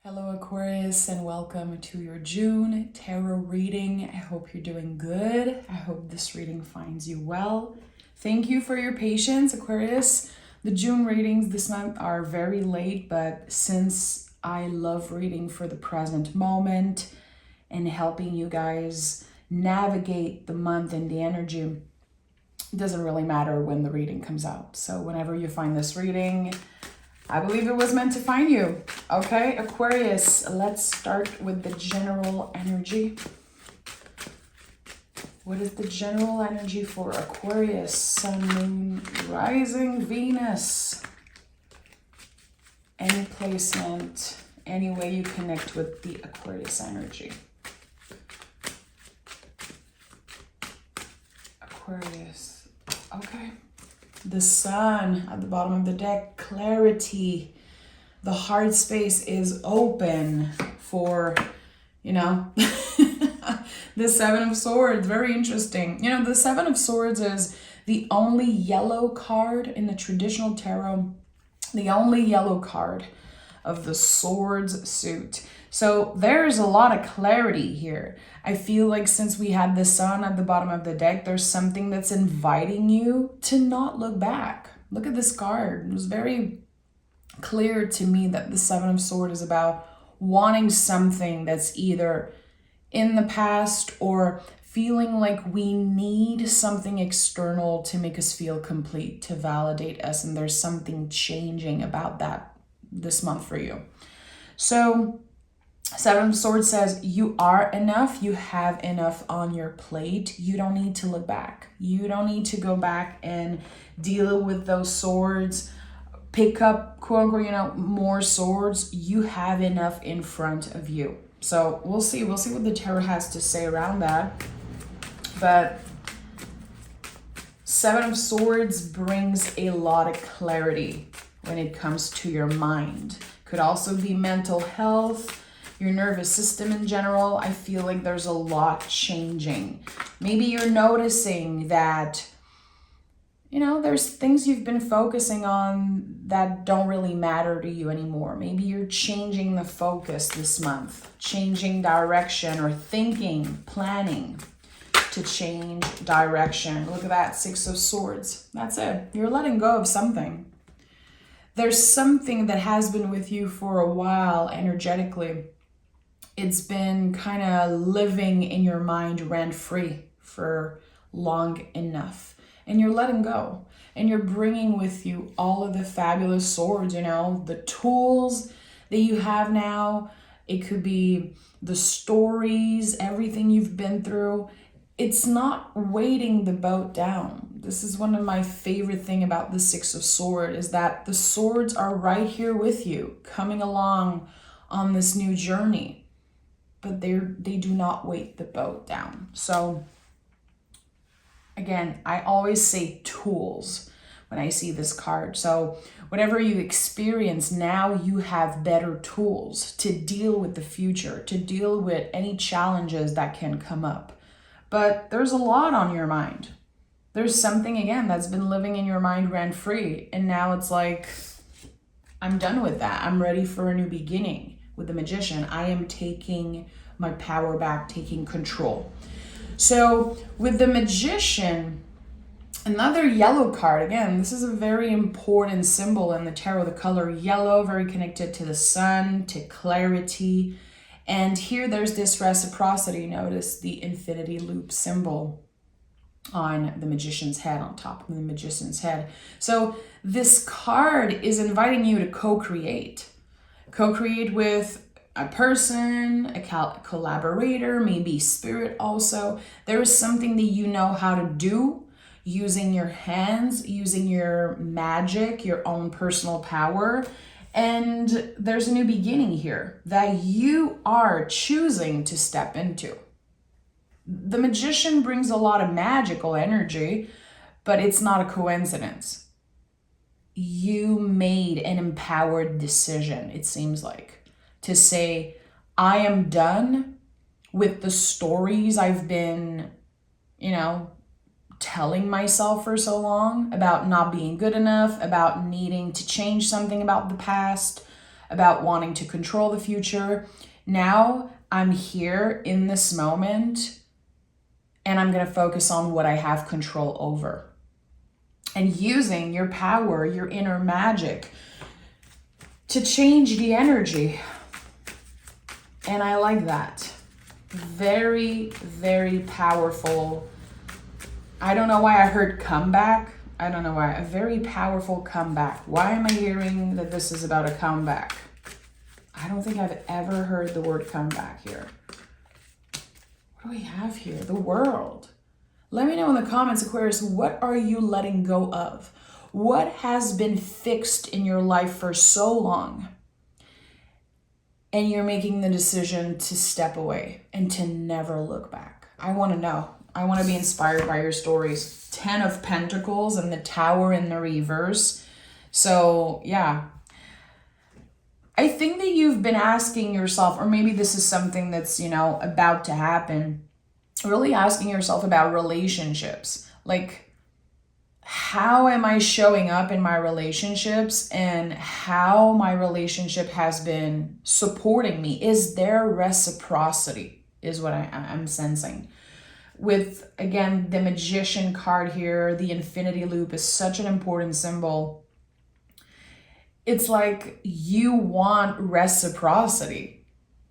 Hello Aquarius and welcome to your June tarot reading. I hope you're doing good. I hope this reading finds you well. Thank you for your patience, Aquarius. The June readings this month are very late, but since I love reading for the present moment and helping you guys navigate the month and the energy, it doesn't really matter when the reading comes out. So whenever you find this reading, I believe it was meant to find you. Okay, Aquarius, let's start with the general energy. What is the general energy for Aquarius? Sun, Moon, Rising, Venus. Any placement, any way you connect with the Aquarius energy. Aquarius, okay. The Sun at the bottom of the deck, clarity. The heart space is open for, the Seven of Swords. Very interesting. The Seven of Swords is the only yellow card in the traditional tarot, the only yellow card of the Swords suit. So there's a lot of clarity here. I feel like since we had the Sun at the bottom of the deck, there's something that's inviting you to not look back. Look at this card. It was very clear to me that the Seven of Swords is about wanting something that's either in the past or feeling like we need something external to make us feel complete, to validate us. And there's something changing about that this month for you. So Seven of Swords says you are enough. You have enough on your plate. You don't need to look back. You don't need to go back and deal with those swords, pick up, quote unquote, more swords. You have enough in front of you. So we'll see. We'll see what the tarot has to say around that. But Seven of Swords brings a lot of clarity when it comes to your mind. Could also be mental health, your nervous system in general. I feel like there's a lot changing. Maybe you're noticing that, there's things you've been focusing on that don't really matter to you anymore. Maybe you're changing the focus this month, changing direction or thinking, planning to change direction. Look at that, Six of Swords. That's it. You're letting go of something. There's something that has been with you for a while energetically. It's been kind of living in your mind rent-free for long enough. And you're letting go. And you're bringing with you all of the fabulous swords, the tools that you have now. It could be the stories, everything you've been through. It's not weighting the boat down. This is one of my favorite thing about the Six of Swords is that the swords are right here with you, coming along on this new journey. But they do not weight the boat down. So again, I always say tools when I see this card. So whatever you experience now, you have better tools to deal with the future, to deal with any challenges that can come up. But there's a lot on your mind. There's something, again, that's been living in your mind rent-free. And now it's like, I'm done with that. I'm ready for a new beginning. With the Magician, I am taking my power back, taking control. So with the Magician, another yellow card. Again, this is a very important symbol in the tarot. The color yellow, very connected to the sun, to clarity. And here there's this reciprocity. Notice the infinity loop symbol on the Magician's head, on top of the Magician's head. So this card is inviting you to co-create. Co-create with a person, a collaborator, maybe spirit also. There is something that you know how to do using your hands, using your magic, your own personal power. And there's a new beginning here that you are choosing to step into. The Magician brings a lot of magical energy, but it's not a coincidence. You made an empowered decision, it seems like, to say, I am done with the stories I've been, telling myself for so long about not being good enough, about needing to change something about the past, about wanting to control the future. Now I'm here in this moment and I'm going to focus on what I have control over. And using your power, your inner magic, to change the energy. And I like that. Very, very powerful. I don't know why I heard comeback. I don't know why. A very powerful comeback. Why am I hearing that this is about a comeback? I don't think I've ever heard the word comeback here. What do we have here? The world. Let me know in the comments, Aquarius, what are you letting go of? What has been fixed in your life for so long? And you're making the decision to step away and to never look back. I want to know. I want to be inspired by your stories. 10 of Pentacles and the Tower in the reverse. So, yeah. I think that you've been asking yourself, or maybe this is something that's, about to happen. Really asking yourself about relationships. Like, how am I showing up in my relationships and how my relationship has been supporting me? Is there reciprocity is what I'm sensing. With, again, the Magician card here, the infinity loop is such an important symbol. It's like you want reciprocity.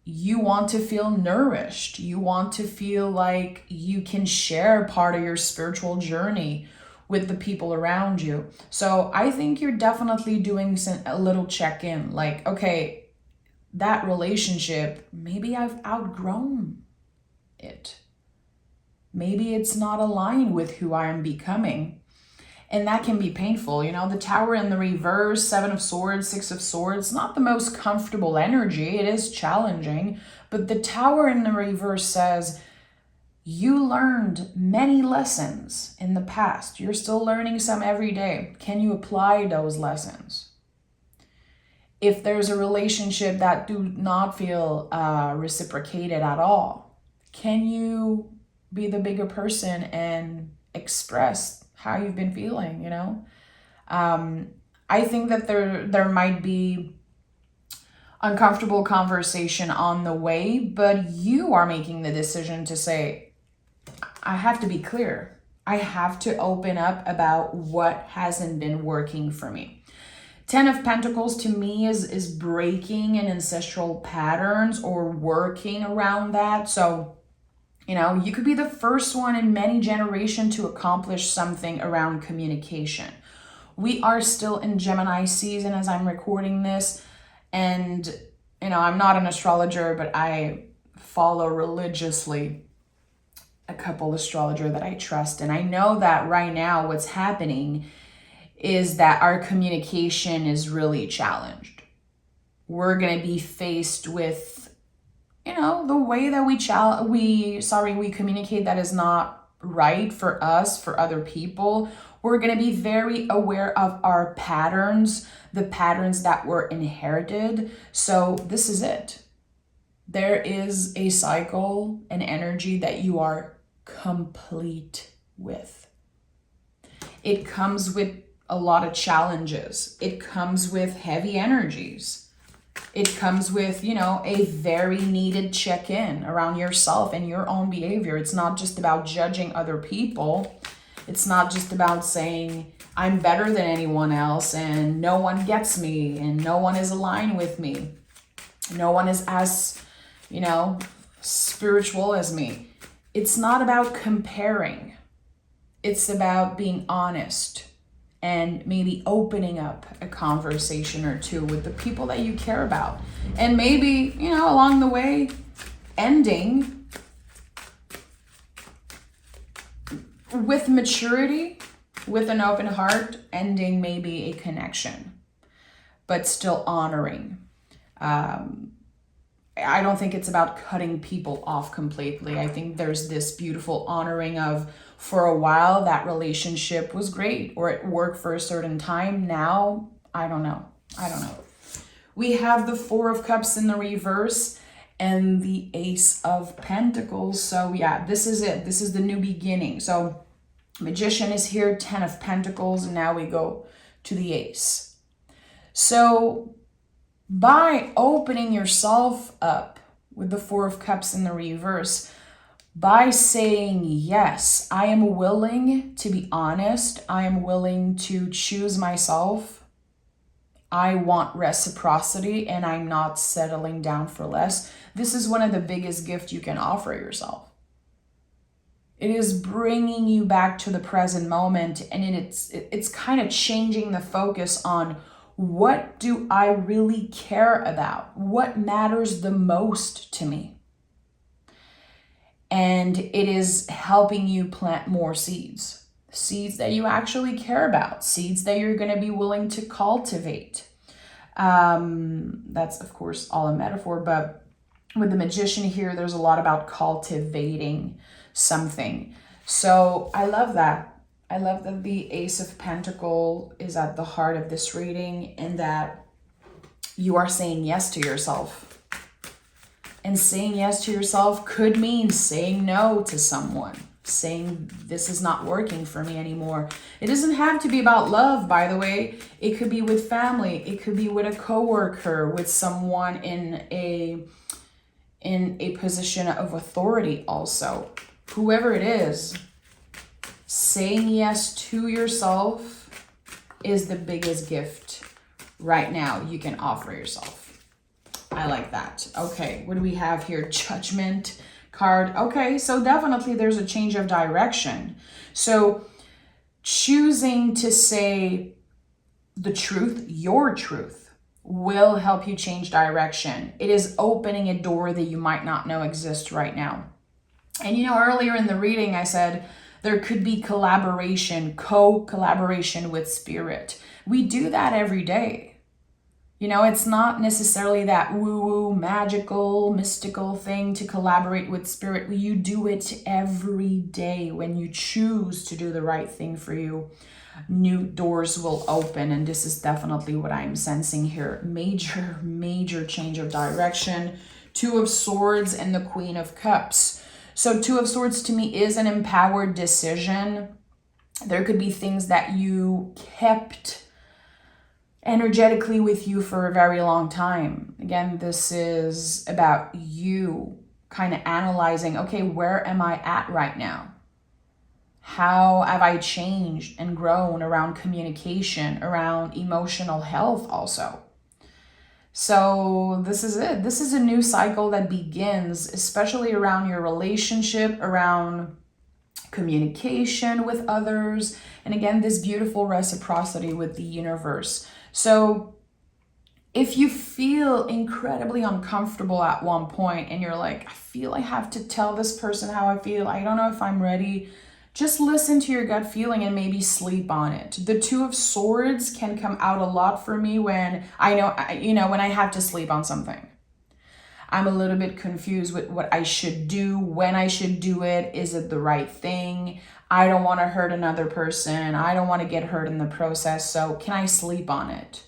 You want to feel nourished. You want to feel like you can share part of your spiritual journey with the people around you. So I think you're definitely doing a little check-in. Like, okay, that relationship, maybe I've outgrown it. Maybe it's not aligned with who I am becoming. And that can be painful. The Tower in the reverse, 7 of Swords, 6 of Swords, not the most comfortable energy. It is challenging. But the Tower in the reverse says, you learned many lessons in the past. You're still learning some every day. Can you apply those lessons? If there's a relationship that do not feel reciprocated at all, can you be the bigger person and express how you've been feeling, I think that there might be uncomfortable conversation on the way, but you are making the decision to say, I have to be clear. I have to open up about what hasn't been working for me. 10 of Pentacles to me is breaking in ancestral patterns or working around that. So you could be the first one in many generations to accomplish something around communication. We are still in Gemini season as I'm recording this. And, I'm not an astrologer, but I follow religiously a couple astrologer that I trust. And I know that right now what's happening is that our communication is really challenged. We're going to be faced with the way that we communicate that is not right for us, for other people. We're going to be very aware of our patterns, the patterns that were inherited. So this is it. There is a cycle, an energy that you are complete with. It comes with a lot of challenges. It comes with heavy energies. It comes with, a very needed check-in around yourself and your own behavior. It's not just about judging other people. It's not just about saying, I'm better than anyone else and no one gets me and no one is aligned with me. No one is as, spiritual as me. It's not about comparing. It's about being honest and maybe opening up a conversation or two with the people that you care about. And maybe, along the way, ending with maturity, with an open heart, ending maybe a connection, but still honoring. I don't think it's about cutting people off completely. I think there's this beautiful honoring of, for a while, that relationship was great or it worked for a certain time. Now, I don't know. We have the 4 of Cups in the reverse and the Ace of Pentacles. So yeah, this is it. This is the new beginning. So Magician is here, 10 of Pentacles, and now we go to the Ace. So by opening yourself up with the Four of Cups in the reverse, by saying, yes, I am willing to be honest. I am willing to choose myself. I want reciprocity and I'm not settling down for less. This is one of the biggest gifts you can offer yourself. It is bringing you back to the present moment, and it's kind of changing the focus on what do I really care about? What matters the most to me? And it is helping you plant more seeds. Seeds that you actually care about. Seeds that you're going to be willing to cultivate. That's, of course, all a metaphor, but with the Magician here, there's a lot about cultivating something. So I love that. I love that the Ace of Pentacles is at the heart of this reading, and that you are saying yes to yourself. And saying yes to yourself could mean saying no to someone. Saying this is not working for me anymore. It doesn't have to be about love, by the way. It could be with family. It could be with a coworker, with someone in a position of authority also. Whoever it is, saying yes to yourself is the biggest gift right now you can offer yourself. I like that. Okay, what do we have here? Judgment card. Okay, so definitely there's a change of direction. So choosing to say the truth, your truth, will help you change direction. It is opening a door that you might not know exists right now. And you know, earlier in the reading, I said there could be collaboration, co-collaboration with spirit. We do that every day. You know, it's not necessarily that woo-woo, magical, mystical thing to collaborate with spirit. You do it every day when you choose to do the right thing for you. New doors will open, and this is definitely what I'm sensing here. Major, major change of direction. Two of Swords and the Queen of Cups. So Two of Swords to me is an empowered decision. There could be things that you kept energetically with you for a very long time. Again, this is about you kind of analyzing, okay, where am I at right now? How have I changed and grown around communication, around emotional health also? So this is it. This is a new cycle that begins, especially around your relationship, around communication with others, and again, this beautiful reciprocity with the universe. So if you feel incredibly uncomfortable at one point and you're like, I feel I have to tell this person how I feel, I don't know if I'm ready, just listen to your gut feeling and maybe sleep on it. The Two of Swords can come out a lot for me when I know, when I have to sleep on something. I'm a little bit confused with what I should do, when I should do it. Is it the right thing? I don't want to hurt another person. I don't want to get hurt in the process. So can I sleep on it?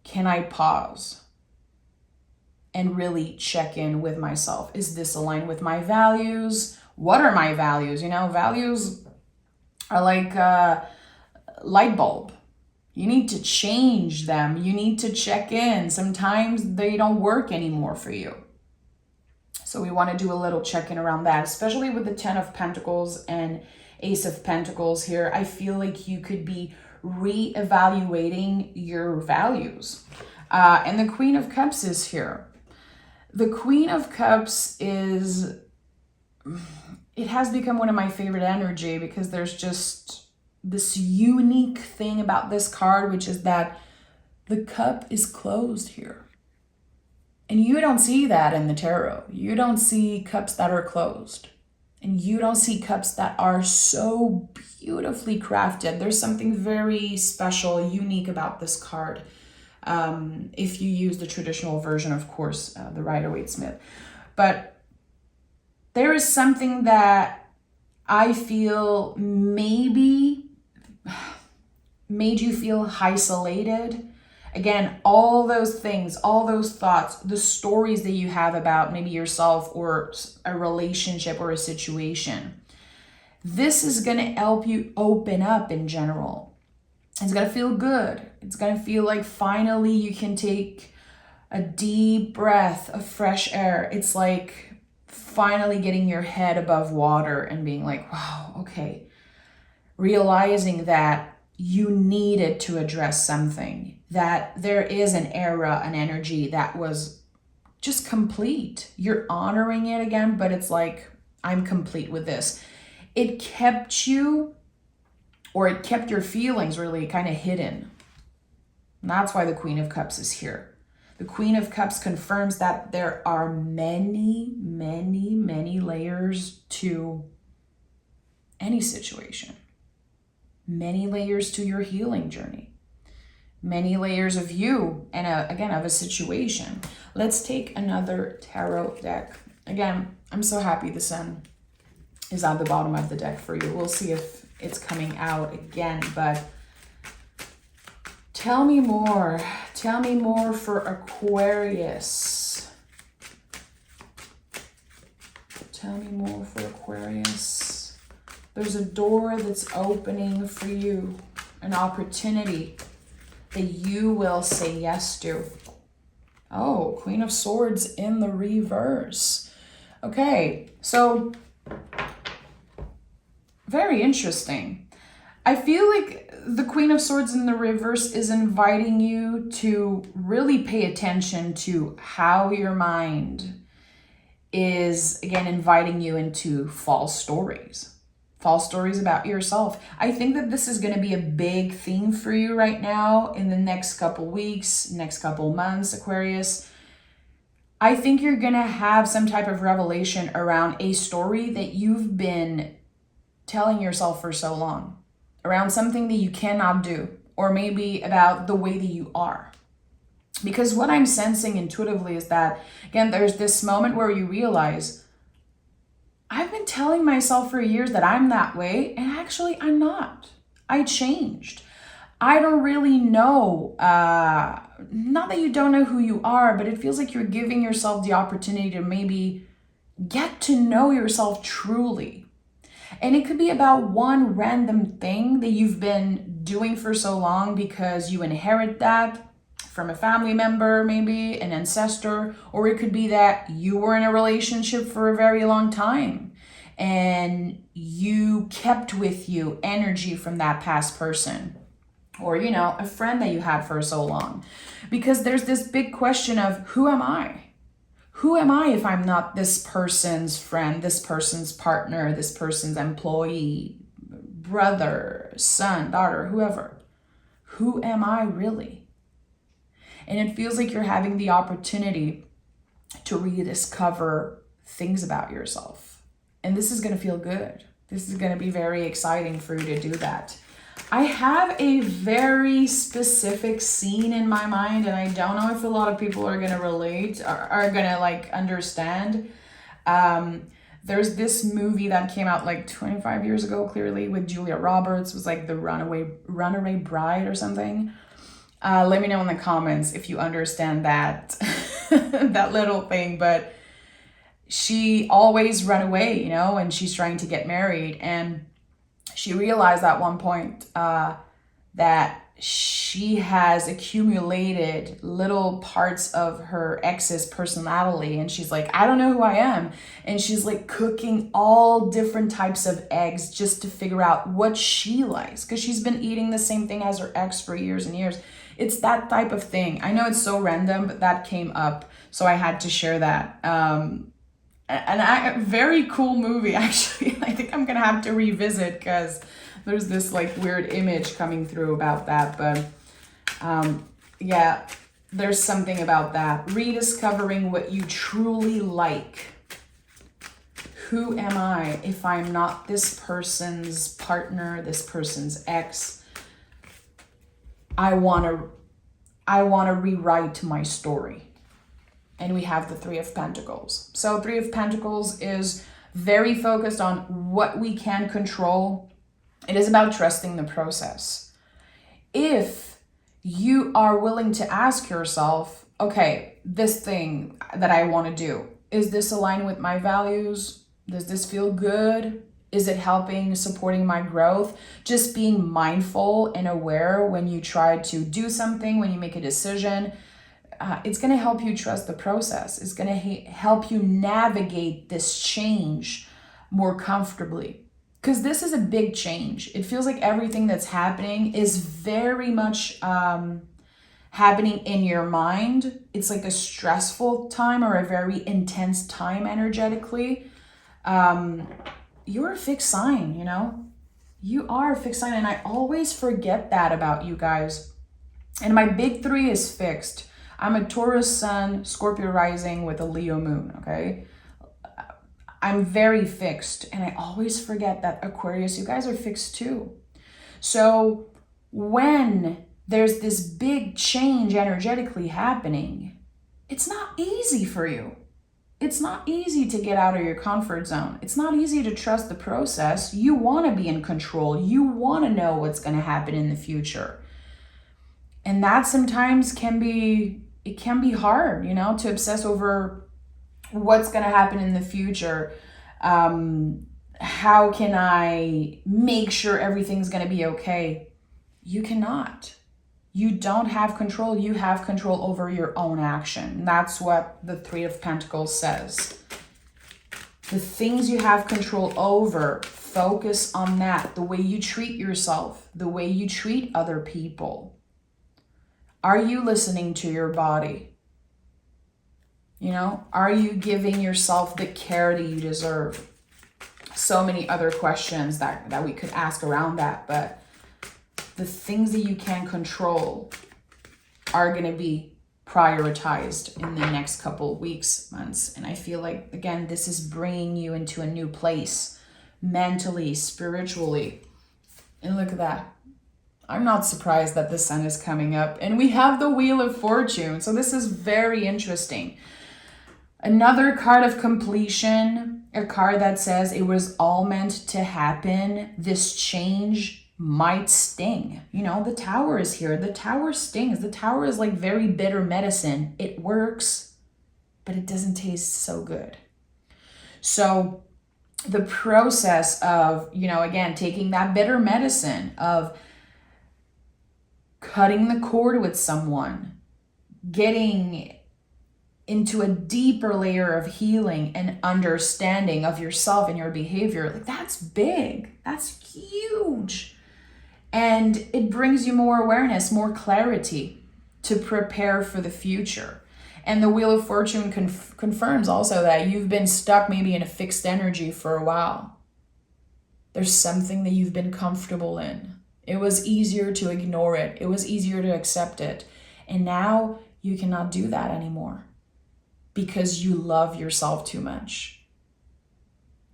Can I pause and really check in with myself? Is this aligned with my values? What are my values? You know, values are like a light bulb. You need to change them. You need to check in. Sometimes they don't work anymore for you. So we want to do a little check-in around that, especially with the Ten of Pentacles and Ace of Pentacles here. I feel like you could be re-evaluating your values. And the Queen of Cups is here. The Queen of Cups is, it has become one of my favorite energy because there's just this unique thing about this card, which is that the cup is closed here. And you don't see that in the tarot. You don't see cups that are closed. And you don't see cups that are so beautifully crafted. There's something very special, unique about this card. If you use the traditional version, of course, the Rider-Waite Smith. But there is something that I feel maybe made you feel isolated. Again, all those things, all those thoughts, the stories that you have about maybe yourself or a relationship or a situation. This is going to help you open up in general. It's going to feel good. It's going to feel like finally you can take a deep breath of fresh air. It's like finally getting your head above water and being like, wow, okay. Realizing that you needed to address something, that there is an era, an energy that was just complete. You're honoring it again, but it's like, I'm complete with this. It kept you, or it kept your feelings really kind of hidden. And that's why the Queen of Cups is here. The Queen of Cups confirms that there are many, many, many layers to any situation. Many layers to your healing journey. Many layers of you and again, of a situation. Let's take another tarot deck. Again, I'm so happy the Sun is at the bottom of the deck for you. We'll see if it's coming out again, but tell me more. Tell me more for Aquarius. Tell me more for Aquarius. There's a door that's opening for you, an opportunity that you will say yes to. Oh, Queen of Swords in the reverse. Okay, so very interesting. I feel like the Queen of Swords in the reverse is inviting you to really pay attention to how your mind is, again, inviting you into false stories about yourself. I think that this is going to be a big theme for you right now in the next couple weeks, next couple months, Aquarius. I think you're going to have some type of revelation around a story that you've been telling yourself for so long, around something that you cannot do, or maybe about the way that you are. Because what I'm sensing intuitively is that, again, there's this moment where you realize, I've been telling myself for years that I'm that way, and actually I'm not. I changed. I don't really know, not that you don't know who you are, but it feels like you're giving yourself the opportunity to maybe get to know yourself truly. And it could be about one random thing that you've been doing for so long because you inherit that from a family member, maybe an ancestor, or it could be that you were in a relationship for a very long time and you kept with you energy from that past person, or, you know, a friend that you had for so long. Because there's this big question of, who am I? Who am I if I'm not this person's friend, this person's partner, this person's employee, brother, son, daughter, whoever? Who am I really? And it feels like you're having the opportunity to rediscover things about yourself. And this is going to feel good. This is going to be very exciting for you to do that. I have a very specific scene in my mind, and I don't know if a lot of people are going to relate or are going to like understand. There's this movie that came out like 25 years ago, clearly, with Julia Roberts. It was like the Runaway Bride or something. Let me know in the comments if you understand that that little thing. But she always run away, you know, and she's trying to get married. And she realized at one point that she has accumulated little parts of her ex's personality. And she's like, I don't know who I am. And she's like cooking all different types of eggs just to figure out what she likes, because she's been eating the same thing as her ex for years and years. It's that type of thing. I know it's so random, but that came up, so I had to share that. Very cool movie, actually. I think I'm gonna have to revisit because there's this like weird image coming through about that. But yeah, there's something about that. Rediscovering what you truly like. Who am I if I'm not this person's partner, this person's ex? I want to rewrite my story. And we have the Three of Pentacles. So Three of Pentacles is very focused on what we can control. It is about trusting the process. If you are willing to ask yourself, okay, this thing that I want to do, is this aligned with my values? Does this feel good? Is it helping, supporting my growth? Just being mindful and aware when you try to do something, when you make a decision. it's going to help you trust the process. It's going to help you navigate this change more comfortably. Because this is a big change. It feels like everything that's happening is very much happening in your mind. It's like a stressful time or a very intense time energetically. You're a fixed sign, you know? You are a fixed sign, and I always forget that about you guys. And my big 3 is fixed. I'm a Taurus sun, Scorpio rising with a Leo moon, okay? I'm very fixed, and I always forget that Aquarius, you guys are fixed too. So when there's this big change energetically happening, it's not easy for you. It's not easy to get out of your comfort zone. It's not easy to trust the process. You want to be in control. You want to know what's going to happen in the future. And that sometimes can be hard, you know, to obsess over what's going to happen in the future. How can I make sure everything's going to be okay? You cannot. You don't have control. You have control over your own action. That's what the 3 of Pentacles says. The things you have control over, focus on that. The way you treat yourself, the way you treat other people. Are you listening to your body? You know, are you giving yourself the care that you deserve? So many other questions that we could ask around that, but the things that you can control are going to be prioritized in the next couple of weeks, months. And I feel like, again, this is bringing you into a new place, mentally, spiritually. And look at that. I'm not surprised that the sun is coming up. And we have the Wheel of Fortune. So this is very interesting. Another card of completion, a card that says it was all meant to happen. This change might sting. You know, the Tower is here. The Tower stings. The Tower is like very bitter medicine. It works, but it doesn't taste so good. So the process of, you know, again, taking that bitter medicine, of cutting the cord with someone, getting into a deeper layer of healing and understanding of yourself and your behavior, like that's big. That's huge. And it brings you more awareness, more clarity to prepare for the future. And the Wheel of Fortune confirms also that you've been stuck maybe in a fixed energy for a while. There's something that you've been comfortable in. It was easier to ignore it. It was easier to accept it. And now you cannot do that anymore because you love yourself too much.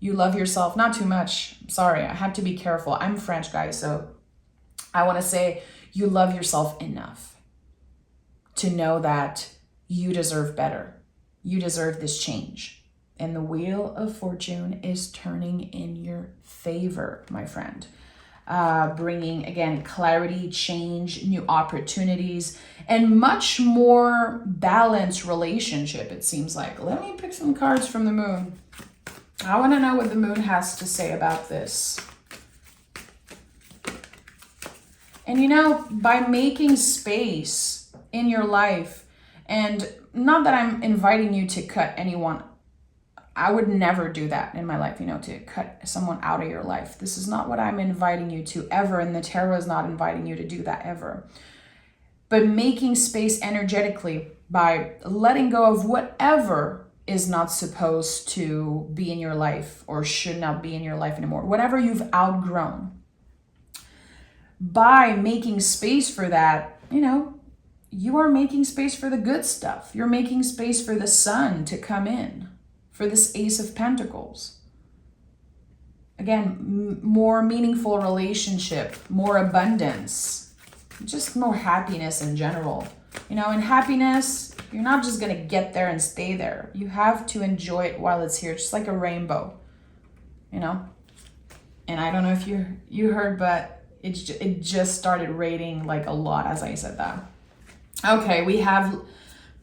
You love yourself, not too much. Sorry, I have to be careful. I'm French, guys, so I want to say you love yourself enough to know that you deserve better. You deserve this change. And the Wheel of Fortune is turning in your favor, my friend. Bringing, again, clarity, change, new opportunities, and much more balanced relationship, it seems like. Let me pick some cards from the moon. I want to know what the moon has to say about this. And you know, by making space in your life, and not that I'm inviting you to cut anyone, I would never do that in my life, you know, to cut someone out of your life. This is not what I'm inviting you to ever, and the tarot is not inviting you to do that ever. But making space energetically by letting go of whatever is not supposed to be in your life or should not be in your life anymore, whatever you've outgrown. By making space for that, you know, you are making space for the good stuff. You're making space for the sun to come in, for this Ace of Pentacles. Again, more meaningful relationship, more abundance, just more happiness in general. You know, and happiness, you're not just going to get there and stay there. You have to enjoy it while it's here, just like a rainbow, you know. And I don't know if you heard, but it just started raining like a lot as I said that. Okay, we have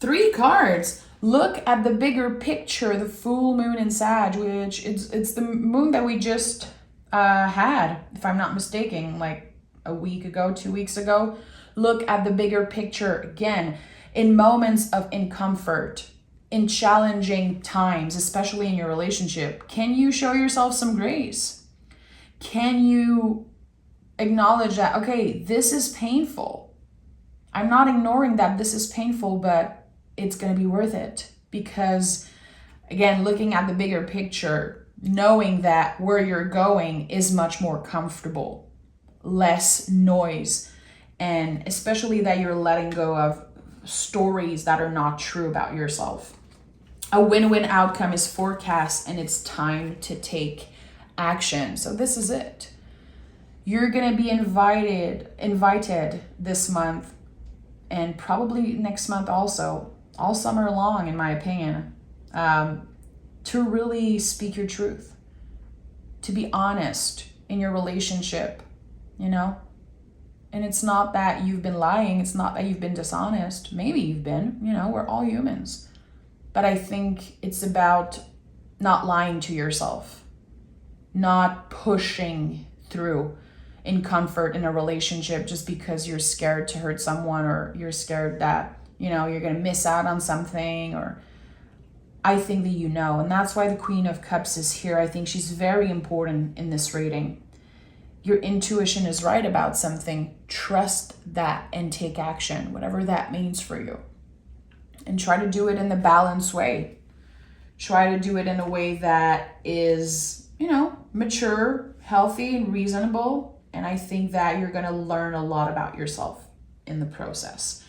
3 cards. Look at the bigger picture, the full moon in Sag, which it's the moon that we just had, if I'm not mistaken, like a week ago, 2 weeks ago. Look at the bigger picture again. In moments of discomfort, in challenging times, especially in your relationship, can you show yourself some grace? Can you acknowledge that, okay, this is painful. I'm not ignoring that this is painful, but it's going to be worth it. Because, again, looking at the bigger picture, knowing that where you're going is much more comfortable, less noise, and especially that you're letting go of stories that are not true about yourself. A win-win outcome is forecast, and it's time to take action. So this is it. You're going to be invited this month, and probably next month also, all summer long, in my opinion, to really speak your truth, to be honest in your relationship, you know? And it's not that you've been lying. It's not that you've been dishonest. Maybe you've been, you know, we're all humans. But I think it's about not lying to yourself, not pushing through in comfort in a relationship just because you're scared to hurt someone, or you're scared that, you know, you're going to miss out on something. Or I think that you know, and that's why the Queen of Cups is here. I think she's very important in this reading. Your intuition is right about something. Trust that and take action, whatever that means for you. And try to do it in the balanced way. Try to do it in a way that is, you know, mature, healthy, and reasonable. And I think that you're going to learn a lot about yourself in the process.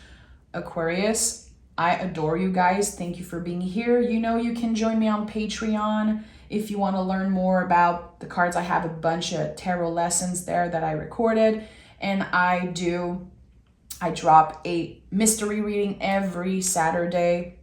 Aquarius, I adore you guys. Thank you for being here. You know, you can join me on Patreon if you want to learn more about the cards. I have a bunch of tarot lessons there that I recorded, and I drop a mystery reading every Saturday.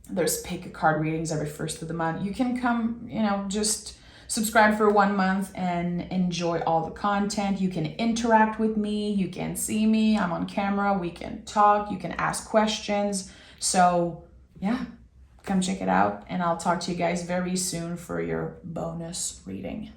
There's pick a card readings every first of the month. You can come, you know, just subscribe for 1 month and enjoy all the content. You can interact with me. You can see me. I'm on camera. We can talk. You can ask questions. So yeah, come check it out. And I'll talk to you guys very soon for your bonus reading.